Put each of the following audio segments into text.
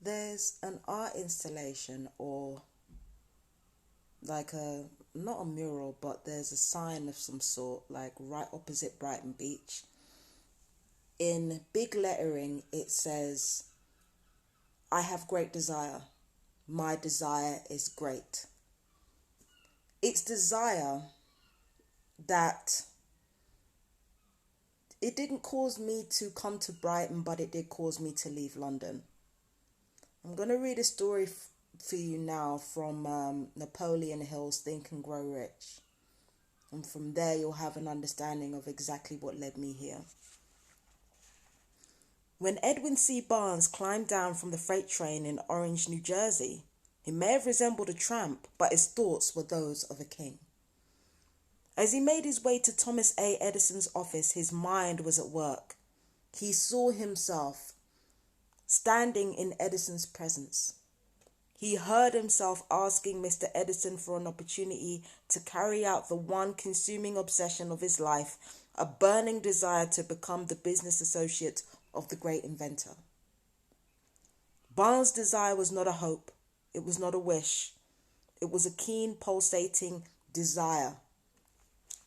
there's an art installation, or like not a mural, but there's a sign of some sort, like right opposite Brighton Beach. In big lettering, it says, "I have great desire. My desire is great." It's desire that it didn't cause me to come to Brighton, but it did cause me to leave London. I'm going to read a story for you now from Napoleon Hill's Think and Grow Rich. And from there, you'll have an understanding of exactly what led me here. When Edwin C. Barnes climbed down from the freight train in Orange, New Jersey, he may have resembled a tramp, but his thoughts were those of a king. As he made his way to Thomas A. Edison's office, his mind was at work. He saw himself standing in Edison's presence. He heard himself asking Mr. Edison for an opportunity to carry out the one consuming obsession of his life, a burning desire to become the business associate of the great inventor. Barnes' desire was not a hope. It was not a wish. It was a keen, pulsating desire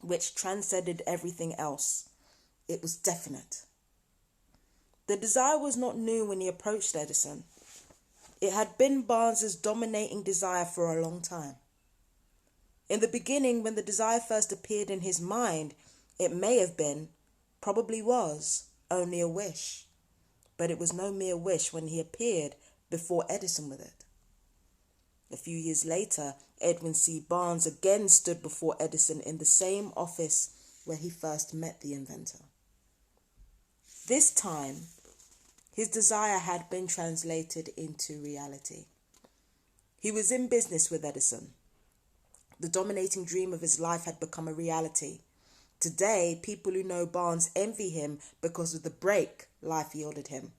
which transcended everything else. It was definite. The desire was not new when he approached Edison. It had been Barnes's dominating desire for a long time. In the beginning, when the desire first appeared in his mind, it may have been, probably was, only a wish. But it was no mere wish when he appeared before Edison with it. A few years later, Edwin C. Barnes again stood before Edison in the same office where he first met the inventor. This time, his desire had been translated into reality. He was in business with Edison. The dominating dream of his life had become a reality. Today, people who know Barnes envy him because of the break life yielded him.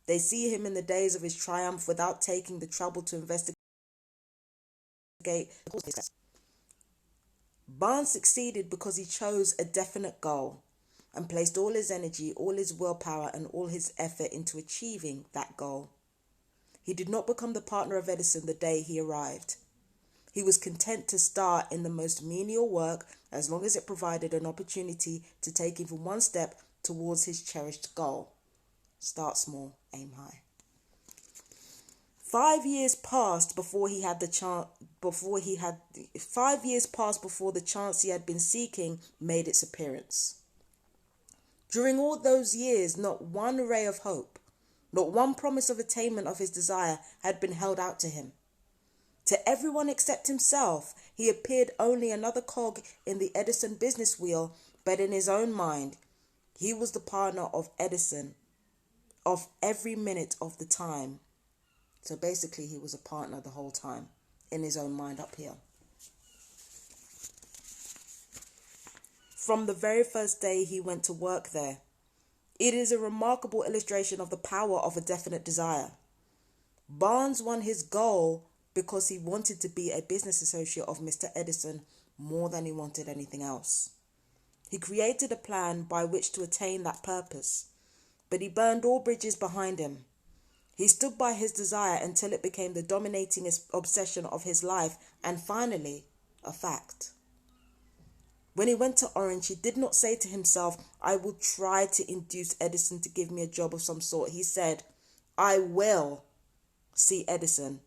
They see him in the days of his triumph without taking the trouble to investigate. Barnes succeeded because he chose a definite goal and placed all his energy, all his willpower, and all his effort into achieving that goal. He did not become the partner of Edison the day he arrived. He was content to start in the most menial work as long as it provided an opportunity to take even one step towards his cherished goal. Start small, aim high. 5 years passed before he had the chance. 5 years passed before the chance he had been seeking made its appearance. During all those years, not one ray of hope, not one promise of attainment of his desire had been held out to him. To everyone except himself, he appeared only another cog in the Edison business wheel, but in his own mind, he was the partner of Edison of every minute of the time. So basically, he was a partner the whole time, in his own mind up here. From the very first day he went to work there, it is a remarkable illustration of the power of a definite desire. Barnes won his goal because he wanted to be a business associate of Mr. Edison more than he wanted anything else. He created a plan by which to attain that purpose, but he burned all bridges behind him. He stood by his desire until it became the dominating obsession of his life and finally a fact. When he went to Orange, he did not say to himself, "I will try to induce Edison to give me a job of some sort." He said, "I will see Edison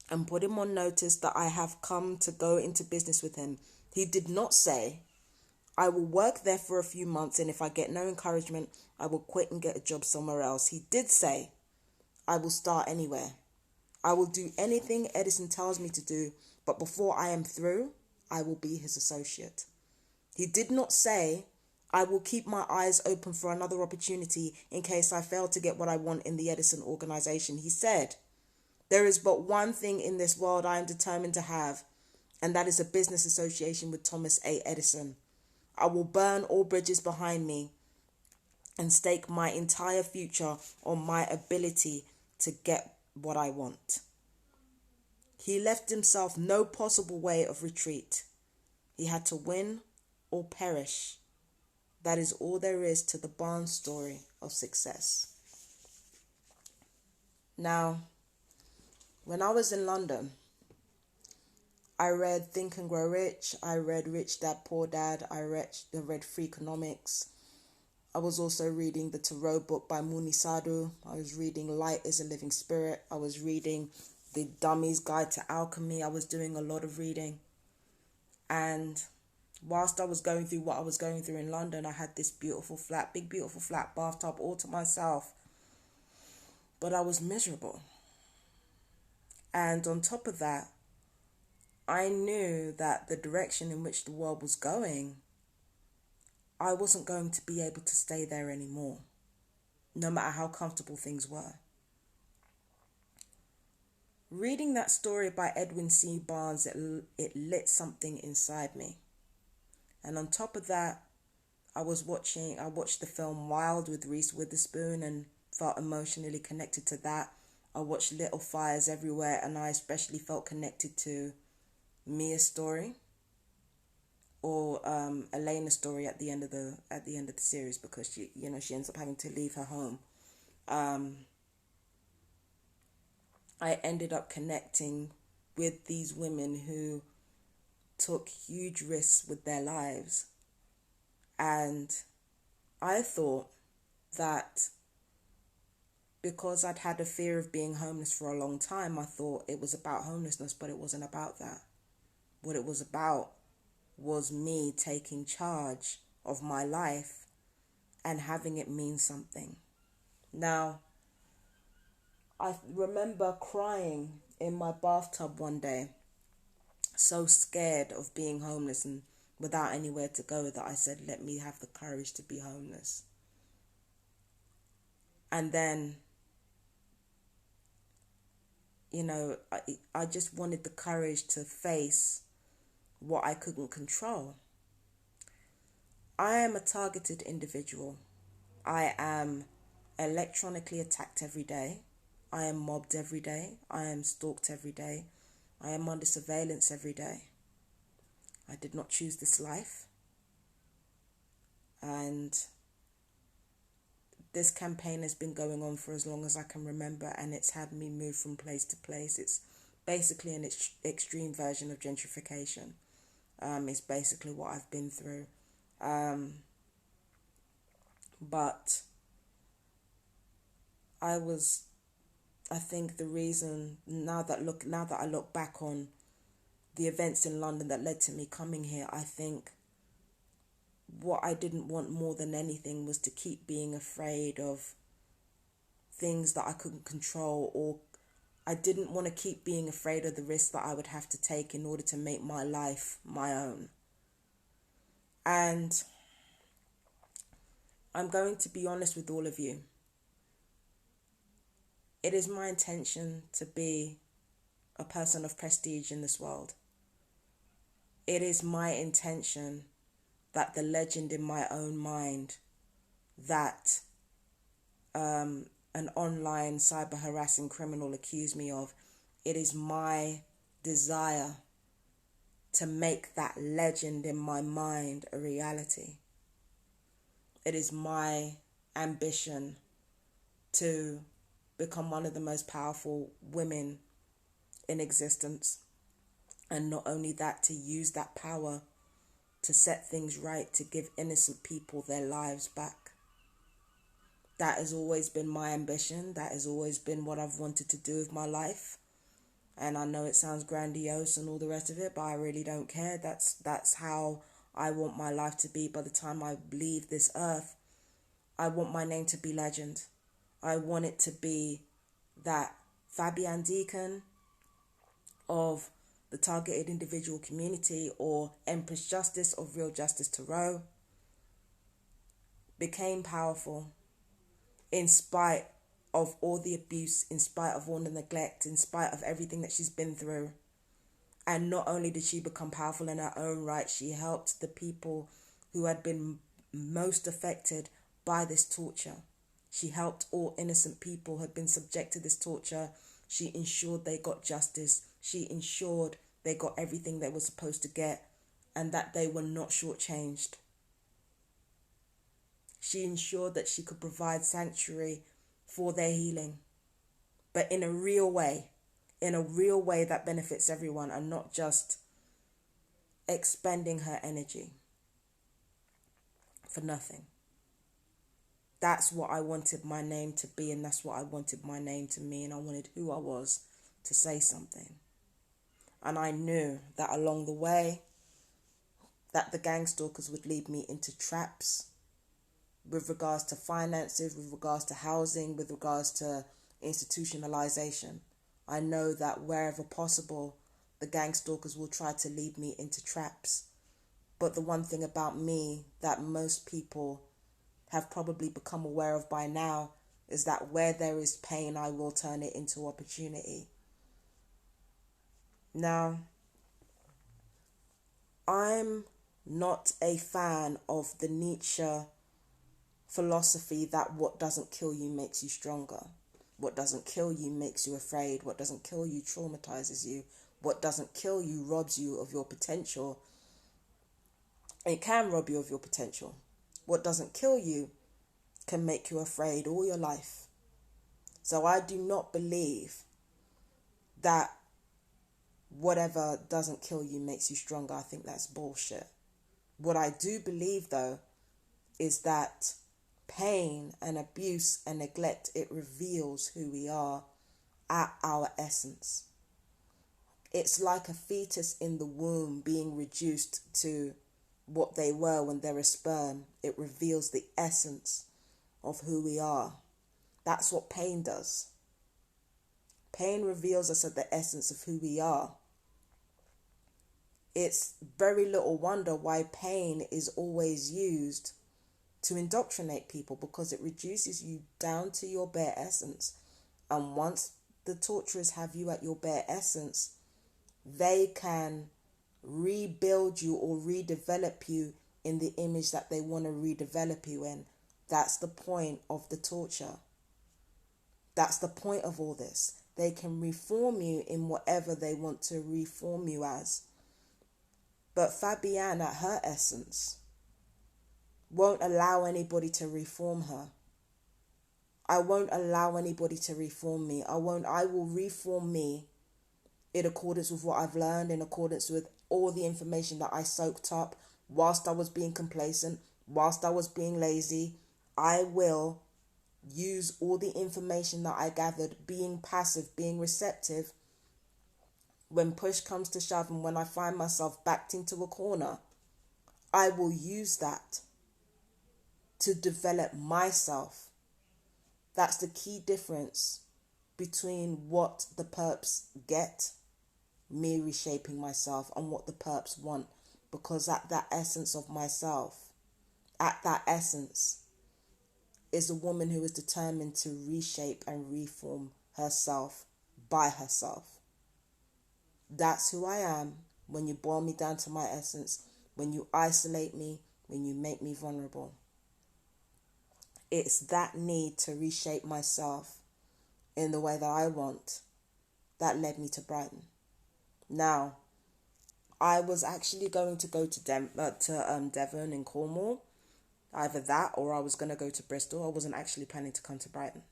and put him on notice that I have come to go into business with him." He did not say, "I will work there for a few months and if I get no encouragement, I will quit and get a job somewhere else." He did say, "I will start anywhere. I will do anything Edison tells me to do, but before I am through, I will be his associate." He did not say, "I will keep my eyes open for another opportunity in case I fail to get what I want in the Edison organization." He said, "There is but one thing in this world I am determined to have, and that is a business association with Thomas A. Edison. I will burn all bridges behind me and stake my entire future on my ability to get what I want." He left himself no possible way of retreat. He had to win or perish. That is all there is to the Barnes story of success. Now, when I was in London, I read Think and Grow Rich. I read Rich Dad Poor Dad. I read Free Economics. I was also reading the Tarot book by Muni Sadhu. I was reading Light is a Living Spirit. I was reading The Dummy's Guide to Alchemy. I was doing a lot of reading. And whilst I was going through what I was going through in London, I had this beautiful flat, big beautiful flat bathtub all to myself. But I was miserable. And on top of that, I knew that the direction in which the world was going, I wasn't going to be able to stay there anymore, no matter how comfortable things were. Reading that story by Edwin C. Barnes, it lit something inside me. And on top of that, I watched the film Wild with Reese Witherspoon and felt emotionally connected to that. I watched Little Fires Everywhere, and I especially felt connected to Mia's story, or Elena's story at the end of the series, because she ends up having to leave her home. I ended up connecting with these women who took huge risks with their lives, and I thought that because I'd had a fear of being homeless for a long time, I thought it was about homelessness, but it wasn't about that. What it was about was me taking charge of my life and having it mean something. Now, I remember crying in my bathtub one day, so scared of being homeless and without anywhere to go, that I said, let me have the courage to be homeless. And then, I just wanted the courage to face what I couldn't control. I am a targeted individual. I am electronically attacked every day. I am mobbed every day. I am stalked every day. I am under surveillance every day. I did not choose this life. And this campaign has been going on for as long as I can remember, and it's had me move from place to place. It's basically an extreme version of gentrification. It's basically what I've been through. But I think the reason, now that I look back on the events in London that led to me coming here, I think what I didn't want more than anything was to keep being afraid of things that I couldn't control, or I didn't want to keep being afraid of the risks that I would have to take in order to make my life my own. And I'm going to be honest with all of you. It is my intention to be a person of prestige in this world. It is my intention that the legend in my own mind that an online cyber harassing criminal accused me of, it is my desire to make that legend in my mind a reality. It is my ambition to become one of the most powerful women in existence. And not only that, to use that power to set things right, to give innocent people their lives back. That has always been my ambition. That has always been what I've wanted to do with my life. And I know it sounds grandiose and all the rest of it, but I really don't care. That's how I want my life to be by the time I leave this earth. I want my name to be legend. I want it to be that Fabian Deacon of the targeted individual community, or Empress Justice of Real Justice Tarot, became powerful in spite of all the abuse, in spite of all the neglect, in spite of everything that she's been through. And not only did she become powerful in her own right, she helped the people who had been most affected by this torture. She helped all innocent people who had been subject to this torture. She ensured they got justice. She ensured they got everything they were supposed to get, and that they were not shortchanged. She ensured that she could provide sanctuary for their healing. but in a real way that benefits everyone, and not just expending her energy for nothing. That's what I wanted my name to be, and that's what I wanted my name to mean. I wanted who I was to say something. And I knew that along the way, that the gang stalkers would lead me into traps with regards to finances, with regards to housing, with regards to institutionalization. I know that wherever possible, the gang stalkers will try to lead me into traps. But the one thing about me that most people have probably become aware of by now is that where there is pain, I will turn it into opportunity. Now, I'm not a fan of the Nietzsche philosophy that what doesn't kill you makes you stronger. What doesn't kill you makes you afraid. What doesn't kill you traumatizes you. What doesn't kill you robs you of your potential. It can rob you of your potential. What doesn't kill you can make you afraid all your life. So I do not believe that whatever doesn't kill you makes you stronger. I think that's bullshit. What I do believe, though, is that pain and abuse and neglect, it reveals who we are at our essence. It's like a fetus in the womb being reduced to what they were when they're a sperm. It reveals the essence of who we are. That's what pain does. Pain reveals us at the essence of who we are. It's very little wonder why pain is always used to indoctrinate people, because it reduces you down to your bare essence. And once the torturers have you at your bare essence, they can rebuild you or redevelop you in the image that they want to redevelop you in. That's the point of the torture. That's the point of all this. They can reform you in whatever they want to reform you as. But Fabienne, at her essence, won't allow anybody to reform her. I won't allow anybody to reform me. I will reform me in accordance with what I've learned, in accordance with all the information that I soaked up whilst I was being complacent, whilst I was being lazy. I will use all the information that I gathered, being passive, being receptive. When push comes to shove and when I find myself backed into a corner, I will use that to develop myself. That's the key difference between what the perps get, me reshaping myself, and what the perps want. Because at that essence of myself, at that essence, is a woman who is determined to reshape and reform herself by herself. That's who I am when you boil me down to my essence, when you isolate me, when you make me vulnerable. It's that need to reshape myself in the way that I want that led me to Brighton. Now, I was actually going to go to Devon in Cornwall. Either that or I was going to go to Bristol. I wasn't actually planning to come to Brighton.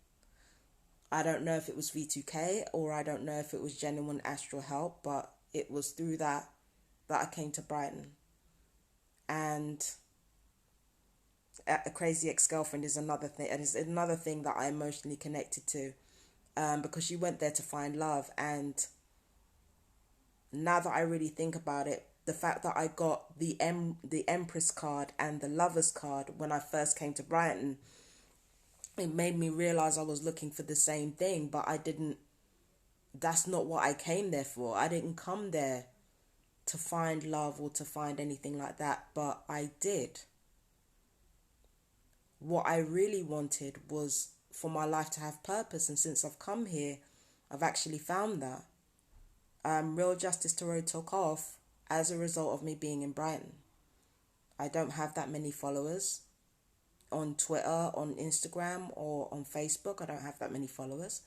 I don't know if it was V2K or I don't know if it was genuine astral help, but it was through that I came to Brighton. And a crazy ex-girlfriend is another thing, and it's another thing that I emotionally connected to, because she went there to find love. And now that I really think about it, the fact that I got the Empress card and the Lovers card when I first came to Brighton, it made me realize I was looking for the same thing, but that's not what I came there for. I didn't come there to find love or to find anything like that, but I did. What I really wanted was for my life to have purpose, and since I've come here, I've actually found that. Real Justice Tarot took off as a result of me being in Brighton. I don't have that many followers on Twitter, on Instagram, or on Facebook. I don't have that many followers,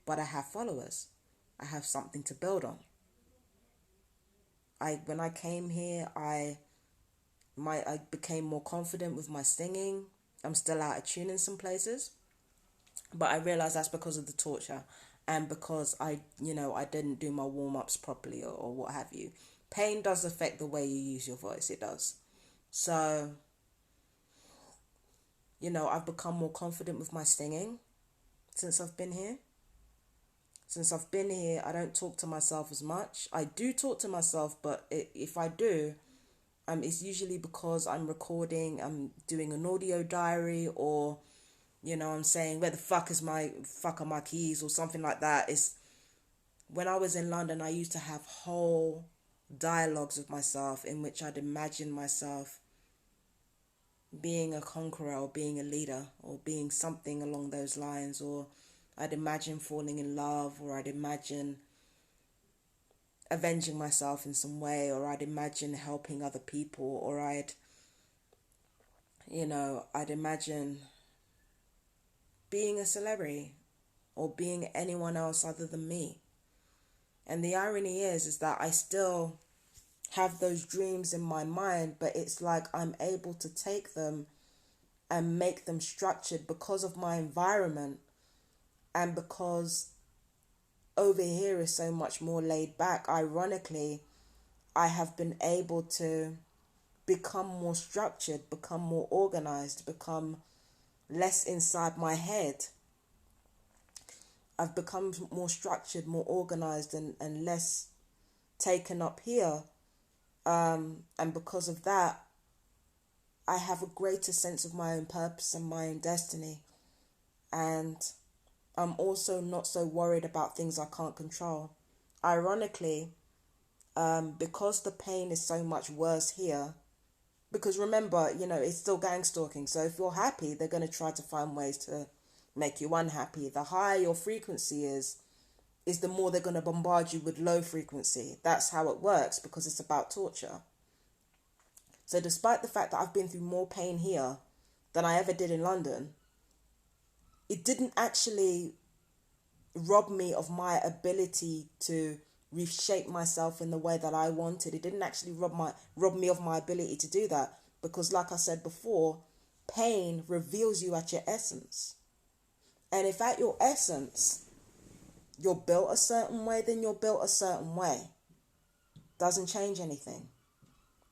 but I have followers. I have something to build on. When I came here, I became more confident with my singing. I'm still out of tune in some places, but I realized that's because of the torture. and because I didn't do my warm-ups properly, or what have you. Pain does affect the way you use your voice. It does. So, I've become more confident with my singing since I've been here. Since I've been here, I don't talk to myself as much. I do talk to myself, but if I do, it's usually because I'm recording, I'm doing an audio diary, or, I'm saying, where the fuck are my keys, or something like that. It's when I was in London, I used to have whole dialogues with myself in which I'd imagine myself being a conqueror, or being a leader, or being something along those lines, or I'd imagine falling in love, or I'd imagine avenging myself in some way, or I'd imagine helping other people, or I'd imagine being a celebrity, or being anyone else other than me. And the irony is that I still have those dreams in my mind, but it's like I'm able to take them and make them structured because of my environment, and because over here is so much more laid back. Ironically, I have been able to become more structured, become more organized, become less inside my head. I've become more structured, more organized, and less taken up here. And because of that, I have a greater sense of my own purpose and my own destiny. And I'm also not so worried about things I can't control. Ironically, because the pain is so much worse here, because remember, it's still gang stalking. So if you're happy, they're going to try to find ways to make you unhappy. The higher your frequency is the more they're going to bombard you with low frequency. That's how it works, because it's about torture. So despite the fact that I've been through more pain here than I ever did in London, it didn't actually rob me of my ability to reshape myself in the way that I wanted. It didn't actually rob me of my ability to do that, because like I said before, pain reveals you at your essence. And if at your essence you're built a certain way, then you're built a certain way. Doesn't change anything.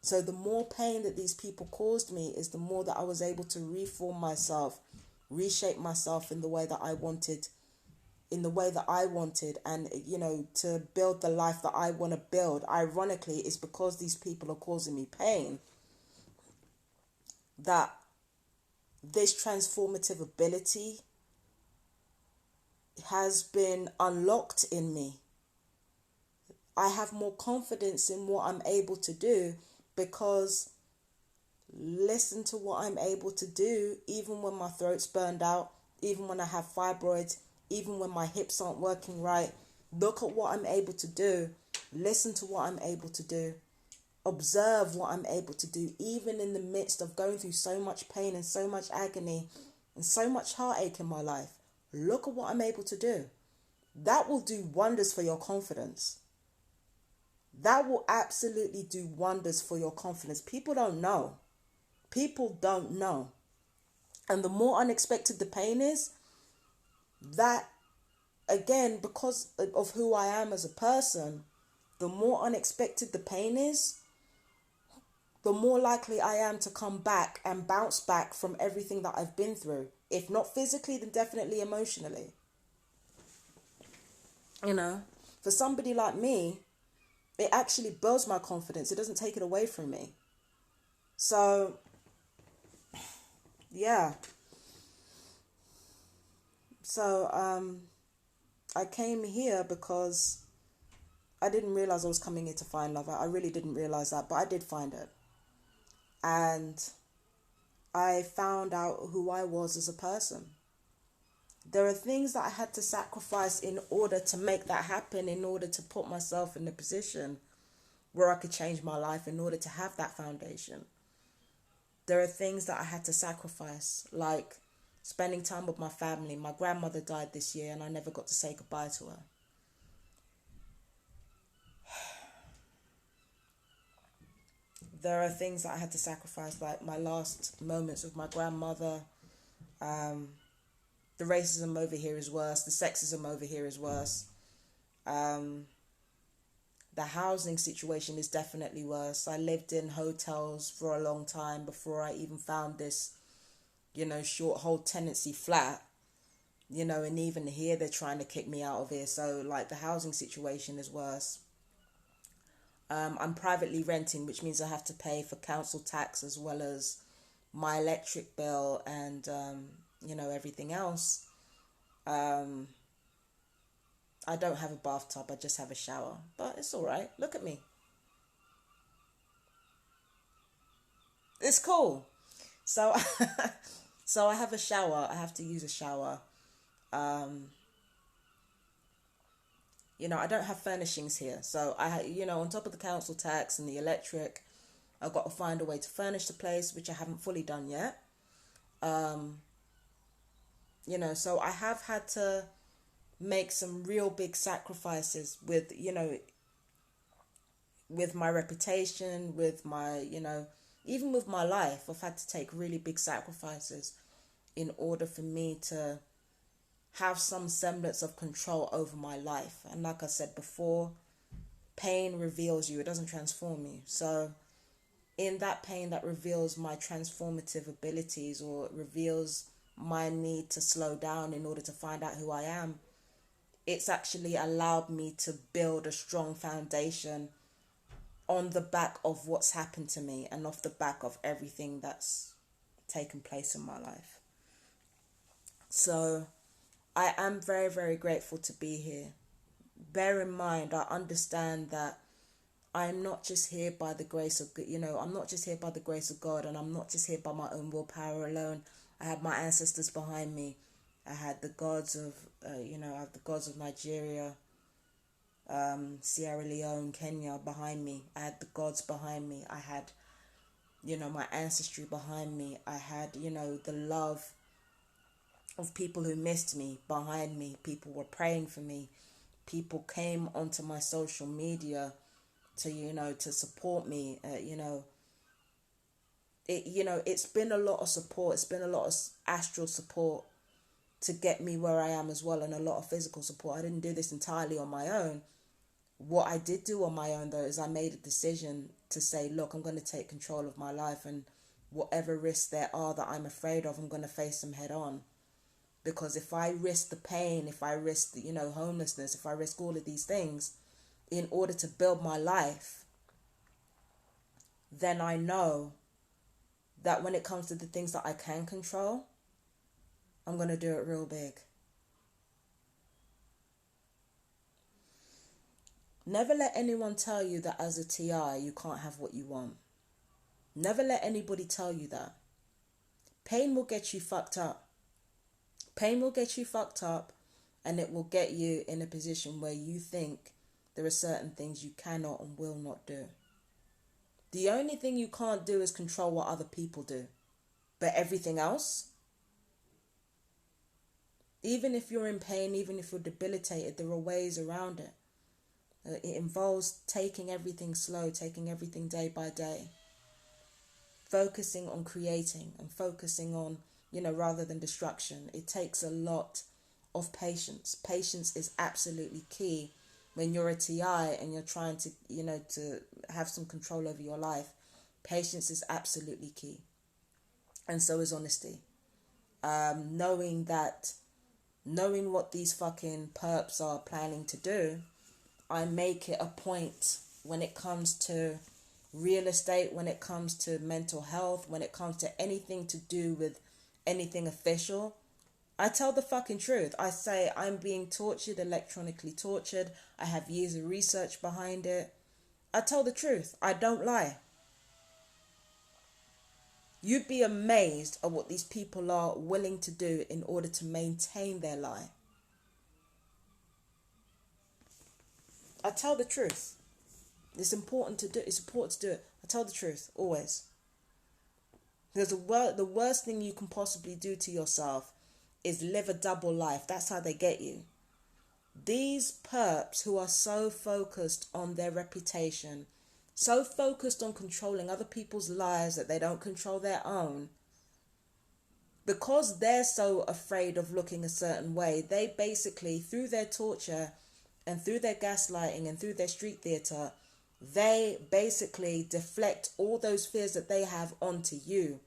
So the more pain that these people caused me is the more that I was able to reform myself, reshape myself in the way that I wanted, and, to build the life that I want to build. Ironically, it's because these people are causing me pain that this transformative ability has been unlocked in me. I have more confidence in what I'm able to do, because listen to what I'm able to do, even when my throat's burned out, even when I have fibroids, even when my hips aren't working right. Look at what I'm able to do. Listen to what I'm able to do. Observe what I'm able to do, even in the midst of going through so much pain and so much agony and so much heartache in my life. Look at what I'm able to do. That will do wonders for your confidence. That will absolutely do wonders for your confidence. People don't know. People don't know. And the more unexpected the pain is, that, again, because of who I am as a person, the more unexpected the pain is, the more likely I am to come back and bounce back from everything that I've been through. If not physically, then definitely emotionally. For somebody like me, it actually builds my confidence. It doesn't take it away from me. So, yeah. So, I came here because I didn't realize I was coming here to find love. I really didn't realize that, but I did find it. And I found out who I was as a person. There are things that I had to sacrifice in order to make that happen, in order to put myself in a position where I could change my life, in order to have that foundation. There are things that I had to sacrifice, like spending time with my family. My grandmother died this year and I never got to say goodbye to her. There are things that I had to sacrifice, like my last moments with my grandmother. The racism over here is worse. The sexism over here is worse. The housing situation is definitely worse. I lived in hotels for a long time before I even found this, short hold tenancy flat, and even here they're trying to kick me out of here. So like the housing situation is worse. I'm privately renting, which means I have to pay for council tax as well as my electric bill and, everything else. I don't have a bathtub, I just have a shower. But it's all right. Look at me. It's cool. So, so I have a shower. I have to use a shower. I don't have furnishings here. So, on top of the council tax and the electric, I've got to find a way to furnish the place, which I haven't fully done yet. So I have had to make some real big sacrifices with my reputation, with my, even with my life. I've had to take really big sacrifices in order for me to have some semblance of control over my life. And like I said before, pain reveals you, it doesn't transform you. So in that pain that reveals my transformative abilities, or it reveals my need to slow down in order to find out who I am, it's actually allowed me to build a strong foundation on the back of what's happened to me and off the back of everything that's taken place in my life. So I am very, very grateful to be here. Bear in mind, I understand that I'm not just here by the grace of, I'm not just here by the grace of God, and I'm not just here by my own willpower alone. I have my ancestors behind me. I had the gods of, I have the gods of Nigeria, Sierra Leone, Kenya behind me. I had the gods behind me. I had, my ancestry behind me. I had, the love of people who missed me behind me. People were praying for me. People came onto my social media to, to support me. It's been a lot of support. It's been a lot of astral support to get me where I am as well, and a lot of physical support. I didn't do this entirely on my own. What I did do on my own, though, is I made a decision to say, look, I'm going to take control of my life, and whatever risks there are that I'm afraid of, I'm going to face them head on. Because if I risk the pain, if I risk the, homelessness, if I risk all of these things in order to build my life, then I know that when it comes to the things that I can control, I'm going to do it real big. Never let anyone tell you that as a TI, you can't have what you want. Never let anybody tell you that. Pain will get you fucked up. Pain will get you fucked up, and it will get you in a position where you think there are certain things you cannot and will not do. The only thing you can't do is control what other people do. But everything else, even if you're in pain, even if you're debilitated, there are ways around it. It involves taking everything slow, taking everything day by day. Focusing on creating and focusing on, rather than destruction. It takes a lot of patience. Patience is absolutely key when you're a TI and you're trying to, to have some control over your life. Patience is absolutely key. And so is honesty. Knowing what these fucking perps are planning to do, I make it a point when it comes to real estate, when it comes to mental health, when it comes to anything to do with anything official, I tell the fucking truth. I say I'm being tortured, electronically tortured. I have years of research behind it. I tell the truth. I don't lie. You'd be amazed at what these people are willing to do in order to maintain their lie. I tell the truth. It's important to do. It's important to do it. I tell the truth always. Because the worst thing you can possibly do to yourself is live a double life. That's how they get you. These perps who are so focused on their reputation, so focused on controlling other people's lives that they don't control their own, because they're so afraid of looking a certain way, they basically, through their torture and through their gaslighting and through their street theatre, they basically deflect all those fears that they have onto you.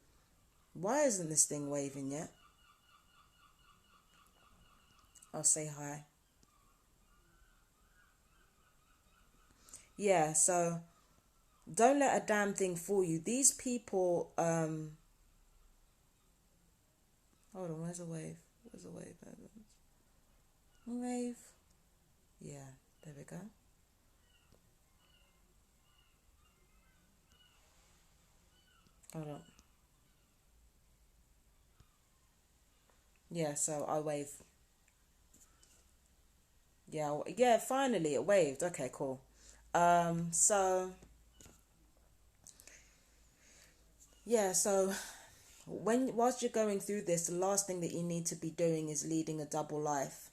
Why isn't this thing waving yet? I'll say hi. Yeah, so don't let a damn thing fool you. These people, hold on, where's the wave? Where's the wave? Wave. Yeah, there we go. Hold on. Yeah, so I wave. Yeah, finally it waved. Okay, cool. So yeah, so whilst you're going through this, the last thing that you need to be doing is leading a double life.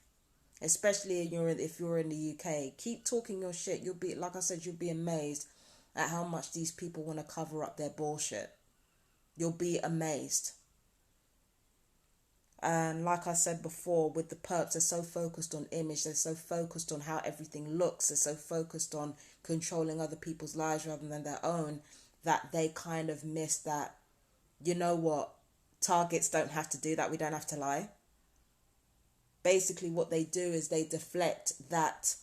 Especially if you're in the UK. Keep talking your shit. You'll be, like I said, you'll be amazed at how much these people want to cover up their bullshit. You'll be amazed. And like I said before, with the perps, they're so focused on image, they're so focused on how everything looks, they're so focused on controlling other people's lives rather than their own, that they kind of miss that, you know what, targets don't have to do that, we don't have to lie. Basically what they do is they deflect that,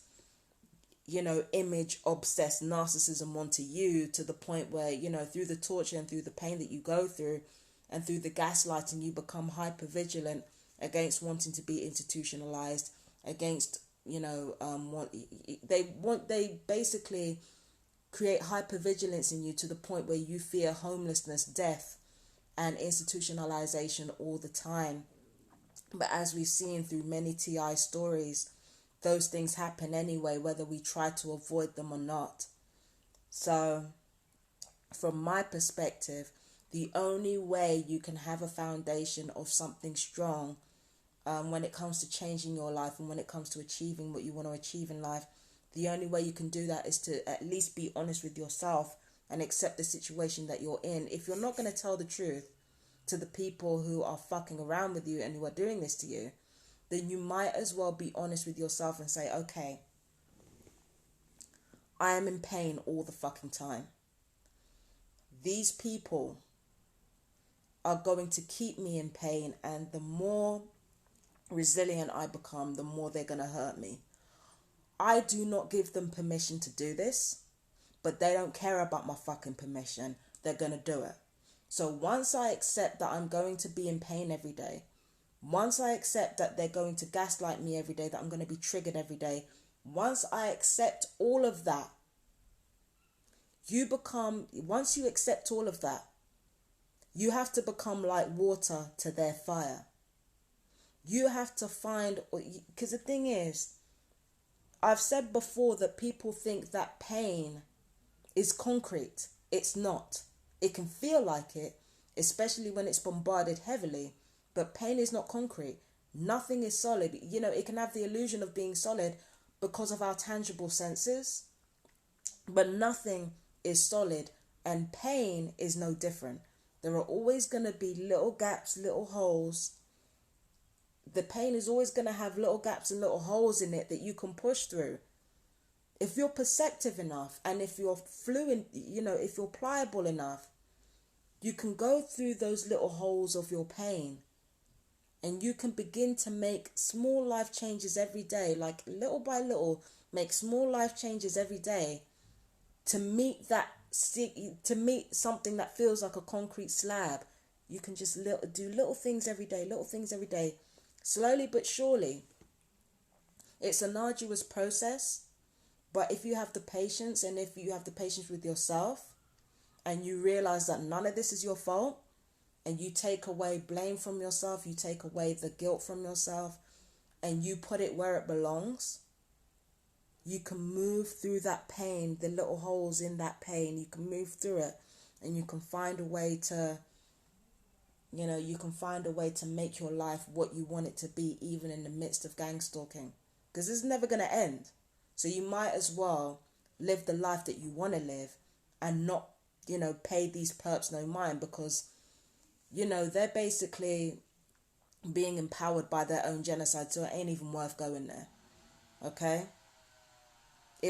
you know, image obsessed narcissism onto you, to the point where, you know, through the torture and through the pain that you go through and through the gaslighting, you become hyper vigilant against wanting to be institutionalized, against, you know, they basically create hyper vigilance in you to the point where you fear homelessness, death and institutionalization all the time. But as we've seen through many TI stories, those things happen anyway, whether we try to avoid them or not. So, from my perspective, the only way you can have a foundation of something strong when it comes to changing your life and when it comes to achieving what you want to achieve in life, the only way you can do that is to at least be honest with yourself and accept the situation that you're in. If you're not going to tell the truth to the people who are fucking around with you and who are doing this to you, then you might as well be honest with yourself and say, okay, I am in pain all the fucking time. These people are going to keep me in pain, and the more resilient I become, the more they're going to hurt me. I do not give them permission to do this, but they don't care about my fucking permission. They're going to do it. So once I accept that I'm going to be in pain every day, once I accept that they're going to gaslight me every day, that I'm going to be triggered every day, once I accept all of that, once you accept all of that, you have to become like water to their fire. You have to find, because the thing is, I've said before that people think that pain is concrete. It's not. It can feel like it, especially when it's bombarded heavily, but pain is not concrete. Nothing is solid. You know, it can have the illusion of being solid because of our tangible senses, but nothing is solid, and pain is no different. There are always going to be little gaps, little holes. The pain is always going to have little gaps and little holes in it that you can push through. If you're perceptive enough and if you're fluent, you know, if you're pliable enough, you can go through those little holes of your pain and you can begin to make small life changes every day, like little by little, make small life changes every day to meet something that feels like a concrete slab. You can just do little things every day, slowly but surely. It's an arduous process, but if you have the patience, and if you have the patience with yourself, and you realize that none of this is your fault, and you take away blame from yourself, you take away the guilt from yourself, and you put it where it belongs, you can move through that pain, the little holes in that pain, you can move through it, and you can find a way to, you know, you can find a way to make your life what you want it to be, even in the midst of gang stalking. Because it's never going to end. So you might as well live the life that you want to live and not, you know, pay these perps no mind, because, you know, they're basically being empowered by their own genocide, so it ain't even worth going there. Okay?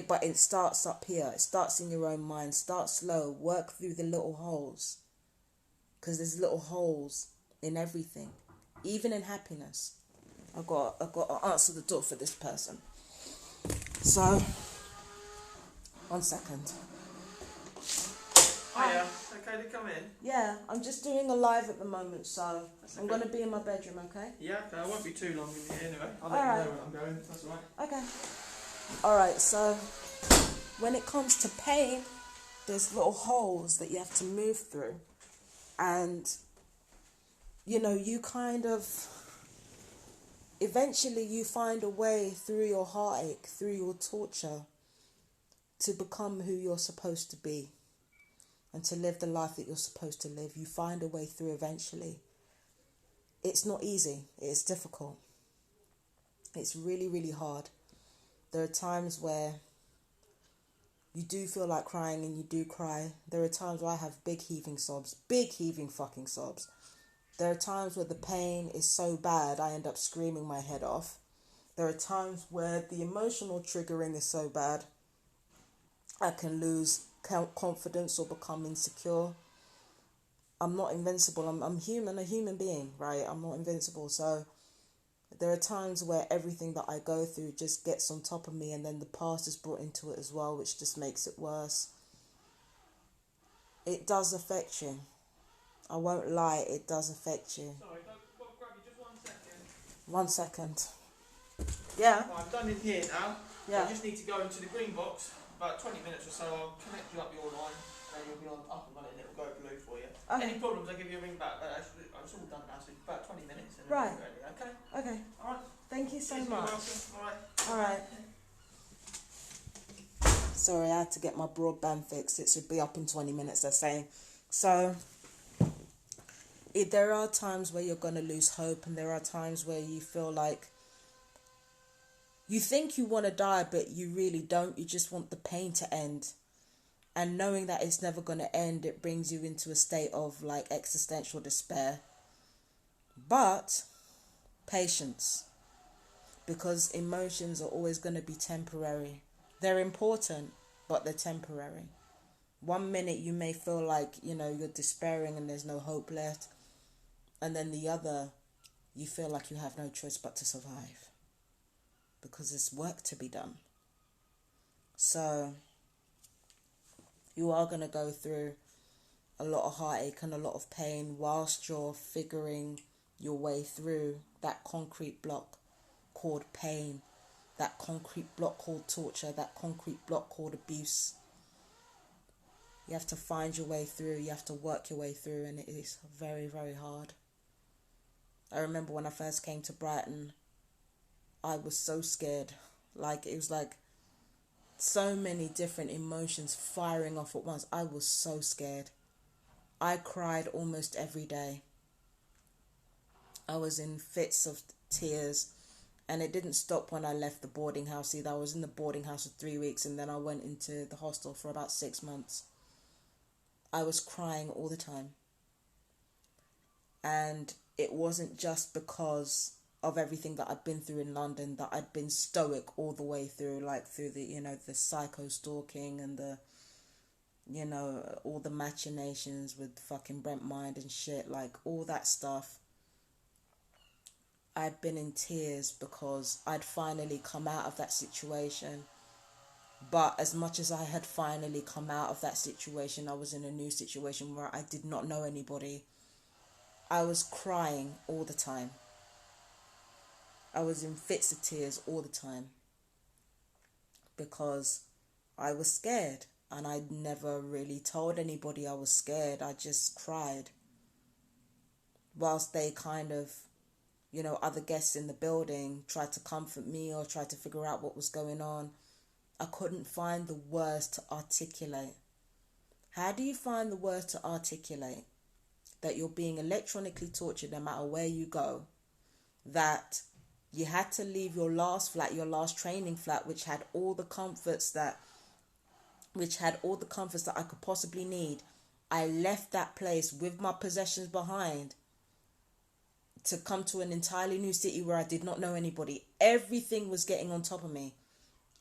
But it starts up here. It starts in your own mind. Start slow. Work through the little holes. Because there's little holes in everything. Even in happiness. I've got to answer the door for this person. So, 1 second. Hiya, okay to come in? Yeah, I'm just doing a live at the moment, so That's I'm okay. going to be in my bedroom, okay? Yeah, okay, I won't be too long in here anyway. I'll Alright. let you know when I'm going, that's alright. Okay. Alright, so when it comes to pain, there's little holes that you have to move through. And, you know, you kind of, eventually you find a way through your heartache, through your torture, to become who you're supposed to be. And to live the life that you're supposed to live. You find a way through eventually. It's not easy. It's difficult. It's really, really hard. There are times where you do feel like crying and you do cry. There are times where I have big heaving sobs. Big heaving fucking sobs. There are times where the pain is so bad I end up screaming my head off. There are times where the emotional triggering is so bad I can lose confidence or become insecure. I'm not invincible. I'm human, a human being, right? I'm not invincible. So there are times where everything that I go through just gets on top of me, and then the past is brought into it as well, which just makes it worse. It does affect you. I won't lie, it does affect you. Sorry, I'll grab you just 1 second. 1 second. Yeah? Right, I'm done in here now. Yeah. I just need to go into the green box. About 20 minutes or so, I'll connect you up your line, and you'll be up and running, it'll go blue for you. Okay. Any problems, I'll give you a ring back, but actually, it's all done now, so it's about 20 minutes and then Right. we'll be ready, okay? Okay. Alright. Thank you so You're much. welcome. Alright. Sorry, I had to get my broadband fixed. It should be up in 20 minutes, they're saying. So, there are times where you're going to lose hope, and there are times where you feel like you think you want to die, but you really don't. You just want the pain to end. And knowing that it's never going to end, it brings you into a state of like existential despair. But patience. Because emotions are always going to be temporary. They're important, but they're temporary. 1 minute you may feel like, you know, you're despairing and there's no hope left. And then the other, you feel like you have no choice but to survive. Because there's work to be done. So, you are going to go through a lot of heartache and a lot of pain whilst you're figuring your way through that concrete block called pain, that concrete block called torture, that concrete block called abuse. You have to find your way through, you have to work your way through, and it is very, very hard. I remember when I first came to Brighton, I was so scared. Like, it was like so many different emotions firing off at once. I was so scared. I cried almost every day. I was in fits of tears, and it didn't stop when I left the boarding house either. I was in the boarding house for 3 weeks, and then I went into the hostel for about 6 months. I was crying all the time. And it wasn't just because of everything that I'd been through in London that I'd been stoic all the way through, like through the, you know, the psycho stalking and the, you know, all the machinations with fucking Brent Mind and shit, like all that stuff. I'd been in tears because I'd finally come out of that situation. But as much as I had finally come out of that situation, I was in a new situation where I did not know anybody. I was crying all the time. I was in fits of tears all the time. Because I was scared. And I'd never really told anybody I was scared. I just cried. Whilst they kind of, you know, other guests in the building tried to comfort me or tried to figure out what was going on. I couldn't find the words to articulate. How do you find the words to articulate that you're being electronically tortured no matter where you go? That you had to leave your last flat, your last training flat, which had all the comforts that I could possibly need. I left that place with my possessions behind to come to an entirely new city where I did not know anybody. Everything was getting on top of me.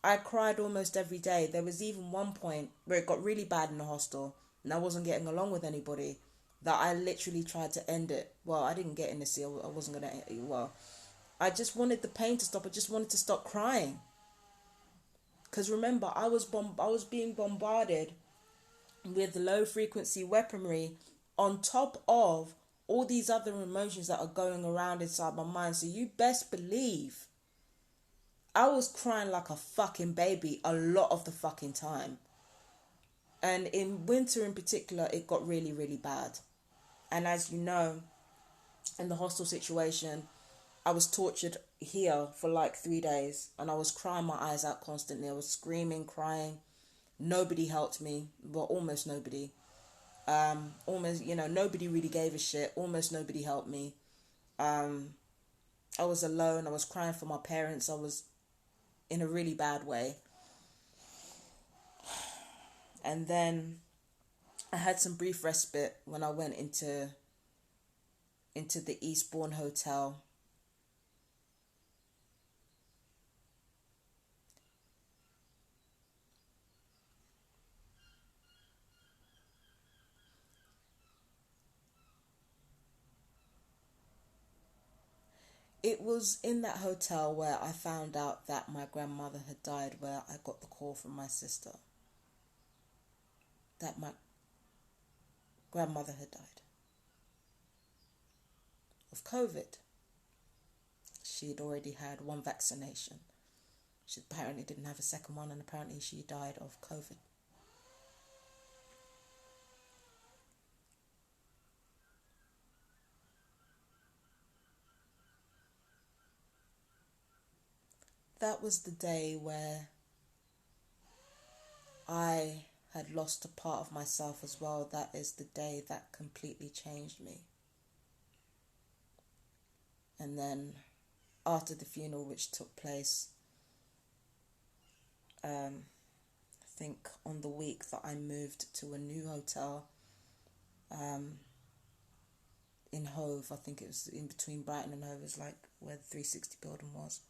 I cried almost every day. There was even one point where it got really bad in the hostel and I wasn't getting along with anybody that I literally tried to end it. Well, I didn't get in the sea. I wasn't going to... Well, I just wanted the pain to stop. I just wanted to stop crying. Because remember, I was being bombarded with low frequency weaponry on top of all these other emotions that are going around inside my mind. So you best believe I was crying like a fucking baby a lot of the fucking time. And in winter in particular, it got really, really bad. And as you know, in the hostel situation, I was tortured here for like 3 days. And I was crying my eyes out constantly. I was screaming, crying. Nobody helped me. Well, almost nobody. Nobody really gave a shit. Almost nobody helped me. I was alone. I was crying for my parents. I was in a really bad way. And then I had some brief respite when I went into the Eastbourne Hotel. It was in that hotel where I found out that my grandmother had died, where I got the call from my sister that my grandmother had died of COVID. She had already had one vaccination. She apparently didn't have a second one, and apparently she died of COVID. That was the day where I had lost a part of myself as well. That is the day that completely changed me. And then after the funeral, which took place, I think on the week that I moved to a new hotel in Hove, I think it was in between Brighton and Hove, it was like where the 360 building was.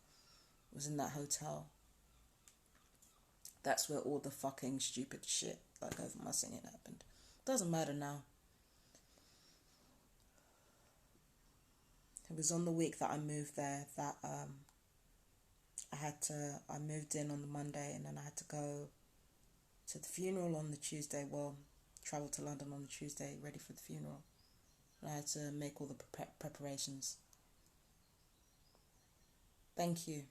It was in that hotel. That's where all the fucking stupid shit, like over my singing, happened. Doesn't matter now. It was on the week that I moved there that I moved in on the Monday, and then I had to go to the funeral on the Tuesday. Well, travel to London on the Tuesday, ready for the funeral. And I had to make all the preparations. Thank you.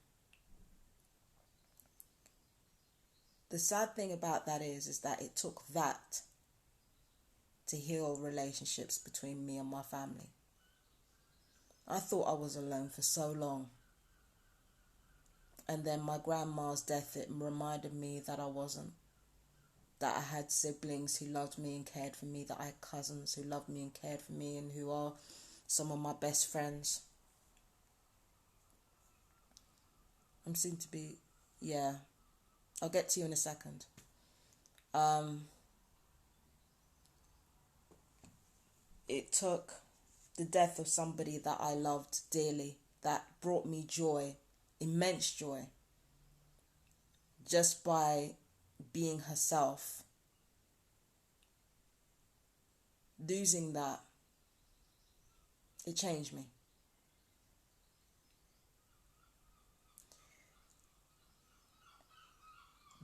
The sad thing about that is that it took that to heal relationships between me and my family. I thought I was alone for so long. And then my grandma's death, it reminded me that I wasn't. That I had siblings who loved me and cared for me. That I had cousins who loved me and cared for me, and who are some of my best friends. Yeah. I'll get to you in a second. It took the death of somebody that I loved dearly, that brought me joy, immense joy, just by being herself. Losing that, it changed me.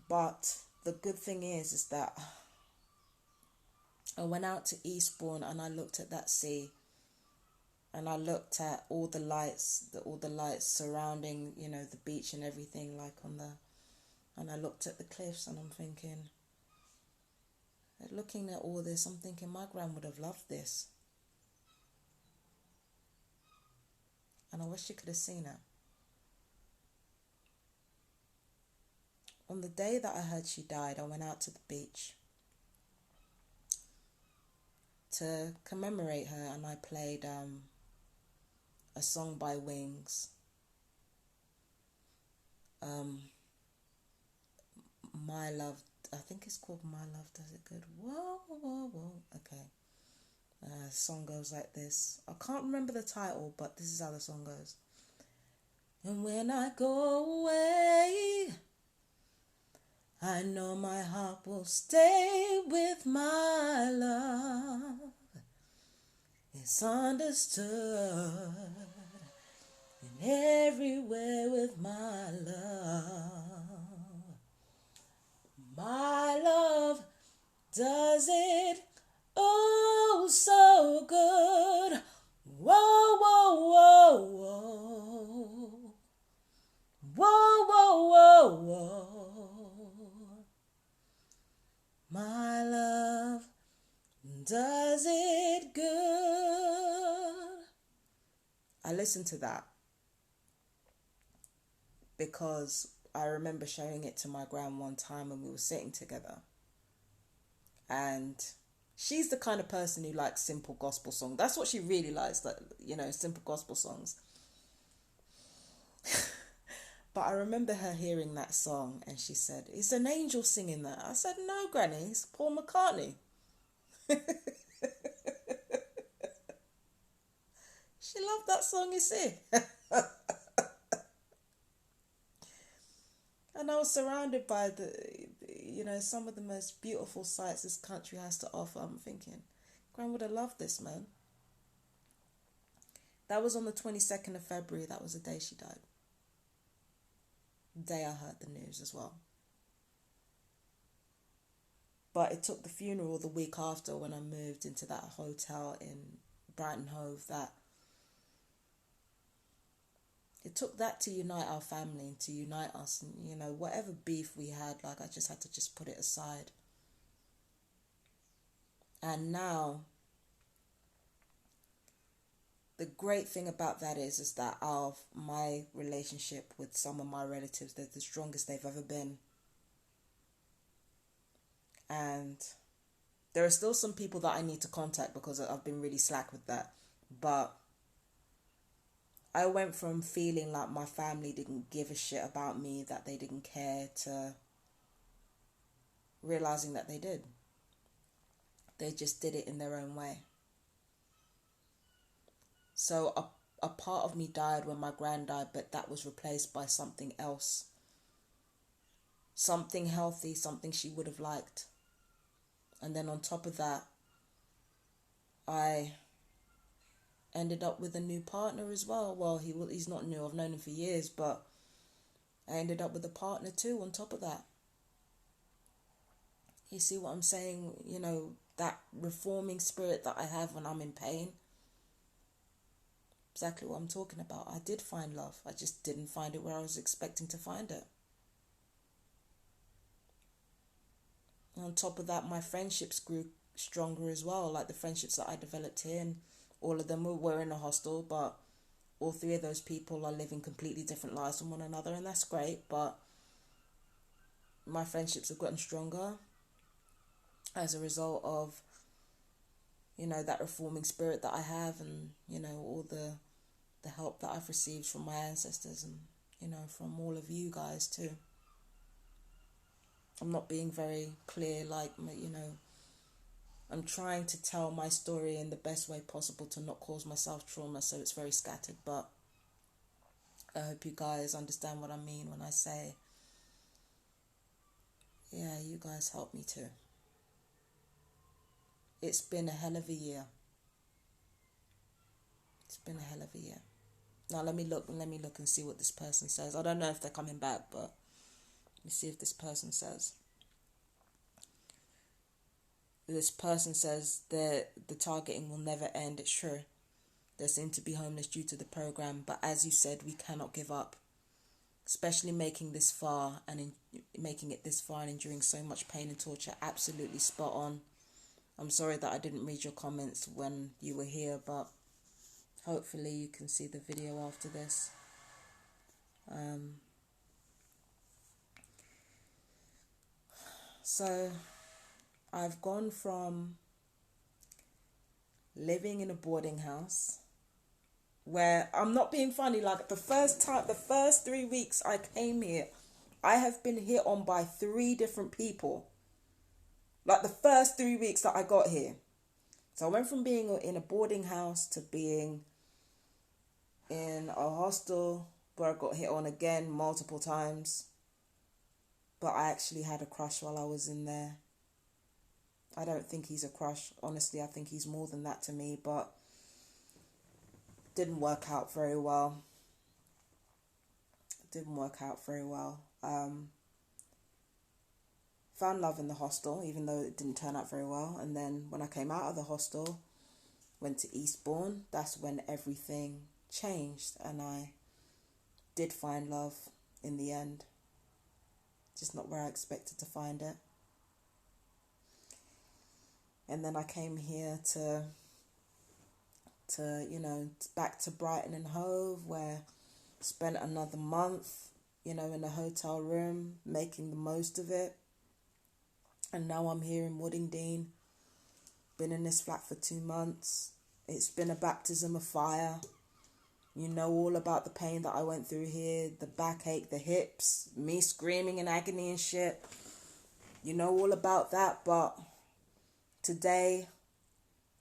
But the good thing is that I went out to Eastbourne and I looked at that sea, and I looked at all the lights surrounding, the beach and everything, and I looked at the cliffs, and I'm thinking, looking at all this, I'm thinking my gran would have loved this. And I wish she could have seen it. On the day that I heard she died, I went out to the beach to commemorate her, and I played a song by Wings. My Love, I think it's called My Love Does It Good. Whoa, whoa, whoa. Okay. The song goes like this. I can't remember the title, but this is how the song goes. And when I go away, I know my heart will stay with my love. It's understood, and everywhere with my love. My love does it oh so good. Whoa, whoa, whoa, whoa. Whoa, whoa, whoa, whoa. My love does it good. I listened to that because I remember showing it to my gran one time when we were sitting together. And she's the kind of person who likes simple gospel songs. That's what she really likes, like, you know, simple gospel songs. But I remember her hearing that song and she said, "It's an angel singing that." I said, "No, Granny, it's Paul McCartney." She loved that song, you see. And I was surrounded by some of the most beautiful sights this country has to offer. I'm thinking, Gran would have loved this, man. That was on the 22nd of February. That was the day she died. The day I heard the news as well. But it took the funeral the week after, when I moved into that hotel in Brighton, Hove, that it took that to unite our family and to unite us. And, you know, whatever beef we had, like, I just had to just put it aside. And now, the great thing about that is that my relationship with some of my relatives, they're the strongest they've ever been. And there are still some people that I need to contact because I've been really slack with that. But I went from feeling like my family didn't give a shit about me, that they didn't care, to realizing that they did. They just did it in their own way. So a part of me died when my gran died, but that was replaced by something else. Something healthy, something she would have liked. And then on top of that, I ended up with a new partner as well. Well, he's not new. I've known him for years, but I ended up with a partner too on top of that. You see what I'm saying? You know, that reforming spirit that I have when I'm in pain. Exactly what I'm talking about. I did find love. I just didn't find it where I was expecting to find it. And on top of that, my friendships grew stronger as well. Like the friendships that I developed here, and all of them were in a hostel, but all three of those people are living completely different lives from one another, and that's great. But my friendships have gotten stronger as a result of, you know, that reforming spirit that I have, and, you know, all the help that I've received from my ancestors, and, you know, from all of you guys too. I'm not being very clear, like, you know, I'm trying to tell my story in the best way possible to not cause myself trauma, so it's very scattered, but I hope you guys understand what I mean when I say, yeah, you guys helped me too. It's been a hell of a year. It's been a hell of a year. Now let me look and see what this person says. I don't know if they're coming back, but let me see if this person says. This person says that the targeting will never end. It's true. There seem to be homeless due to the program, but as you said, we cannot give up. Especially making it this far and enduring so much pain and torture. Absolutely spot on. I'm sorry that I didn't read your comments when you were here, but hopefully you can see the video after this. So I've gone from living in a boarding house where, I'm not being funny, like the first 3 weeks I came here, I have been hit on by 3 different people. Like the first 3 weeks that I got here. So I went from being in a boarding house to being in a hostel where I got hit on again multiple times. But I actually had a crush while I was in there. I don't think he's a crush. Honestly, I think he's more than that to me, but didn't work out very well. Found love in the hostel, even though it didn't turn out very well. And then when I came out of the hostel, went to Eastbourne, that's when everything changed. And I did find love in the end. Just not where I expected to find it. And then I came here to back to Brighton and Hove, where I spent another month, in a hotel room, making the most of it. And now I'm here in Woodingdean. Been in this flat for 2 months. It's been a baptism of fire. You know all about the pain that I went through here, the backache, the hips, me screaming in agony and shit. You know all about that, but today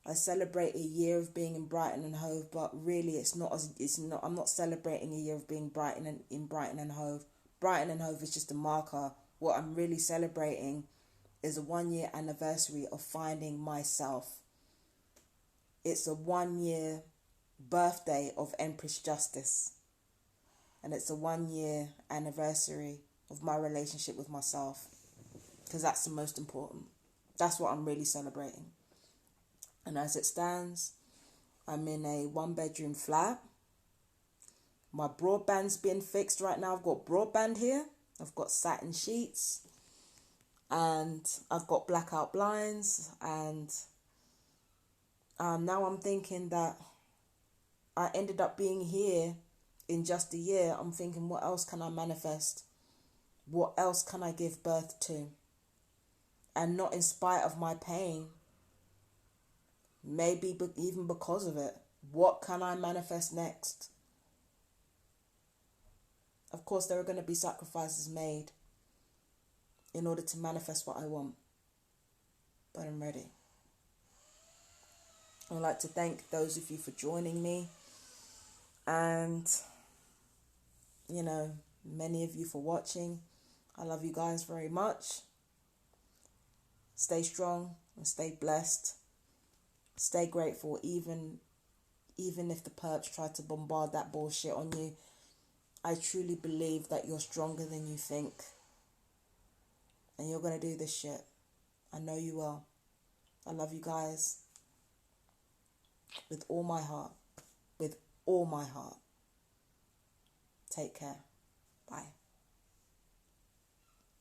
I celebrate a year of being in Brighton and Hove, but really I'm not celebrating a year of being in Brighton and Hove. Brighton and Hove is just a marker. What I'm really celebrating is a 1-year anniversary of finding myself. It's a 1-year birthday of Empress Justice. And it's a 1-year anniversary of my relationship with myself. Because that's the most important. That's what I'm really celebrating. And as it stands, I'm in a 1-bedroom flat. My broadband's been fixed right now. I've got broadband here. I've got satin sheets. And I've got blackout blinds. And now I'm thinking that I ended up being here in just a year. I'm thinking, what else can I manifest? What else can I give birth to? And not in spite of my pain. Maybe even because of it. What can I manifest next? Of course, there are going to be sacrifices made in order to manifest what I want. But I'm ready. I'd like to thank those of you for joining me. And, many of you for watching. I love you guys very much. Stay strong and stay blessed. Stay grateful, even if the perps try to bombard that bullshit on you. I truly believe that you're stronger than you think. And you're going to do this shit. I know you will. I love you guys. With all my heart. With all my heart. Take care. Bye.